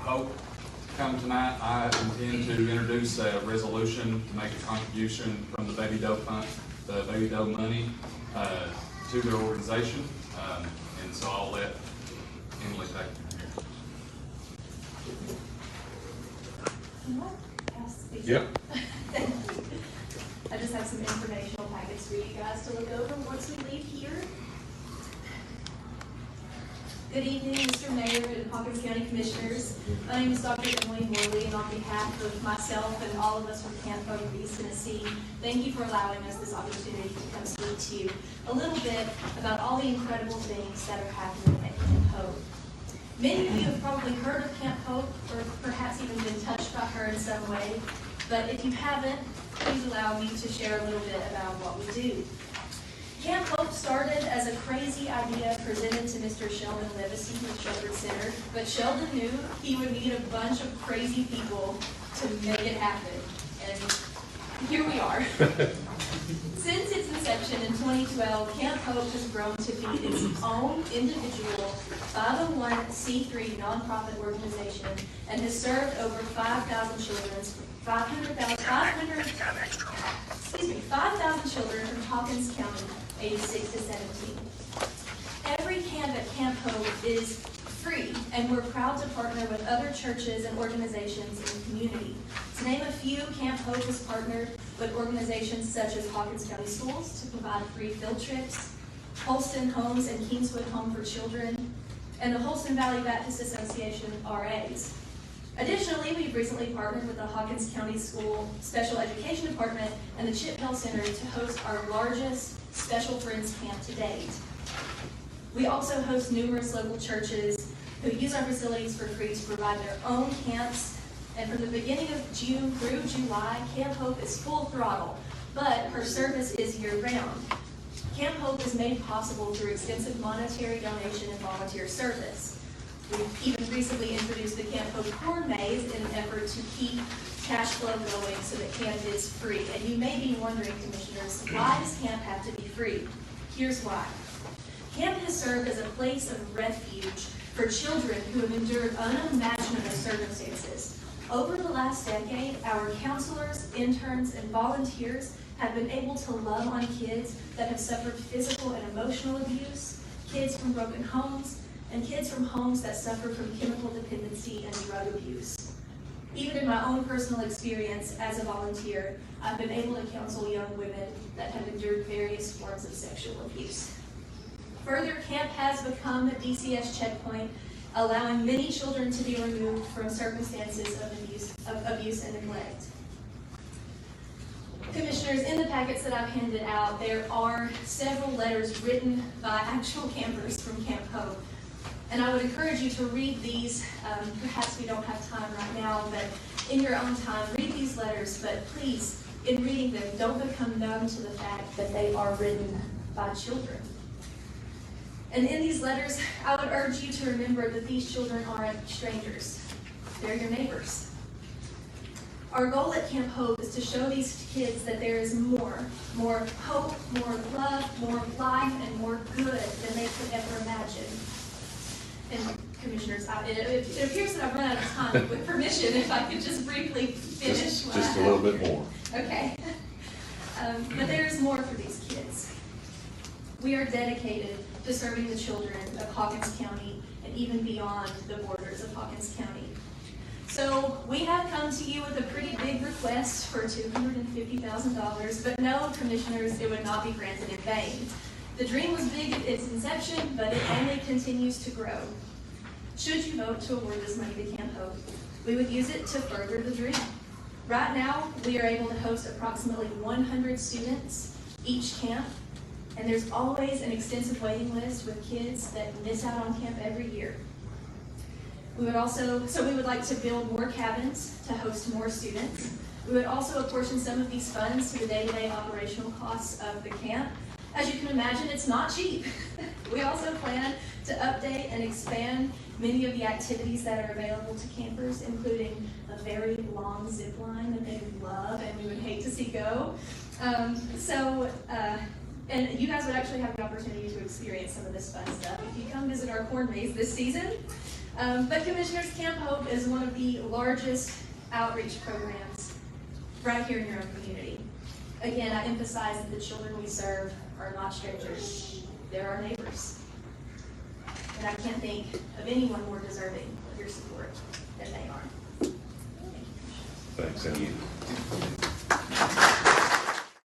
Hope come tonight, I intend to introduce a resolution to make a contribution from the baby doe fund, the baby doe money, to their organization. And so I'll let Emily take it here. Yep. I just have some informational packets for you guys to look over once we leave here. Good evening, Mr. Mayor and Hawkins County Commissioners. My name is Dr. Emily Morley, and on behalf of myself and all of us from Camp Hope of East Tennessee, thank you for allowing us this opportunity to come speak to you a little bit about all the incredible things that are happening at Camp Hope. Many of you have probably heard of Camp Hope, or perhaps even been touched by her in some way, but if you haven't, please allow me to share a little bit about what we do. Camp Hope started as a crazy idea presented to Mr. Sheldon Levesey with Shepherd Center, but Sheldon knew he would need a bunch of crazy people to make it happen, and here we are. Since its inception in 2012, Camp Hope has grown to be its own individual 501c3 nonprofit organization and has served over 5,000 children, 5,000 children from Hawkins County, ages 6 to 17. Every camp at Camp Hope is free, and we're proud to partner with other churches and organizations in the community. To name a few, Camp Hope has partnered with organizations such as Hawkins County Schools to provide free field trips, Holston Homes and Kingswood Home for Children, and the Holston Valley Baptist Association RAs. Additionally, we've recently partnered with the Hawkins County School Special Education Department and the Chip Hill Center to host our largest Special Friends Camp to date. We also host numerous local churches who use our facilities for free to provide their own camps. And from the beginning of June through July, Camp Hope is full throttle, but her service is year-round. Camp Hope is made possible through extensive monetary donation and volunteer service. We've even recently introduced the Camp Hope Corn Maze in an effort to keep cash flow going so that camp is free. And you may be wondering, Commissioners, why does camp have to be free? Here's why. Camp has served as a place of refuge for children who have endured unimaginable circumstances. Over the last decade, our counselors, interns, and volunteers have been able to love on kids that have suffered physical and emotional abuse, kids from broken homes, and kids from homes that suffer from chemical dependency and drug abuse. Even in my own personal experience as a volunteer, I've been able to counsel young women that have endured various forms of sexual abuse. Further, camp has become a DCS checkpoint, allowing many children to be removed from circumstances of abuse and neglect. Commissioners, in the packets that I've handed out, there are several letters written by actual campers from Camp Hope. And I would encourage you to read these. Perhaps we don't have time right now, but in your own time, read these letters. But please, in reading them, don't become numb to the fact that they are written by children. And in these letters, I would urge you to remember that these children aren't strangers. They're your neighbors. Our goal at Camp Hope is to show these kids that there is more hope, more love, more life, and more good than they could ever imagine. And Commissioners, it appears that I've run out of time. With permission, if I could just briefly finish. Just a little bit more. Okay. But there is more for these kids. We are dedicated to serving the children of Hawkins County and even beyond the borders of Hawkins County. So we have come to you with a pretty big request for $250,000, but no, Commissioners, it would not be granted in vain. The dream was big at its inception, but it only continues to grow. Should you vote to award this money to Camp Hope, we would use it to further the dream. Right now, we are able to host approximately 100 students each camp, and there's always an extensive waiting list with kids that miss out on camp every year. We would like to build more cabins to host more students. We would also apportion some of these funds to the day-to-day operational costs of the camp. As you can imagine, it's not cheap. We also plan to update and expand many of the activities that are available to campers, including a very long zip line that they would love and we would hate to see go. And you guys would actually have the opportunity to experience some of this fun stuff if you come visit our corn maze this season. But Commissioners, Camp Hope is one of the largest outreach programs right here in your own community. Again, I emphasize that the children we serve are not strangers. They're our neighbors. And I can't think of anyone more deserving of your support than they are. Thank you, Commissioners. Thanks, Andy.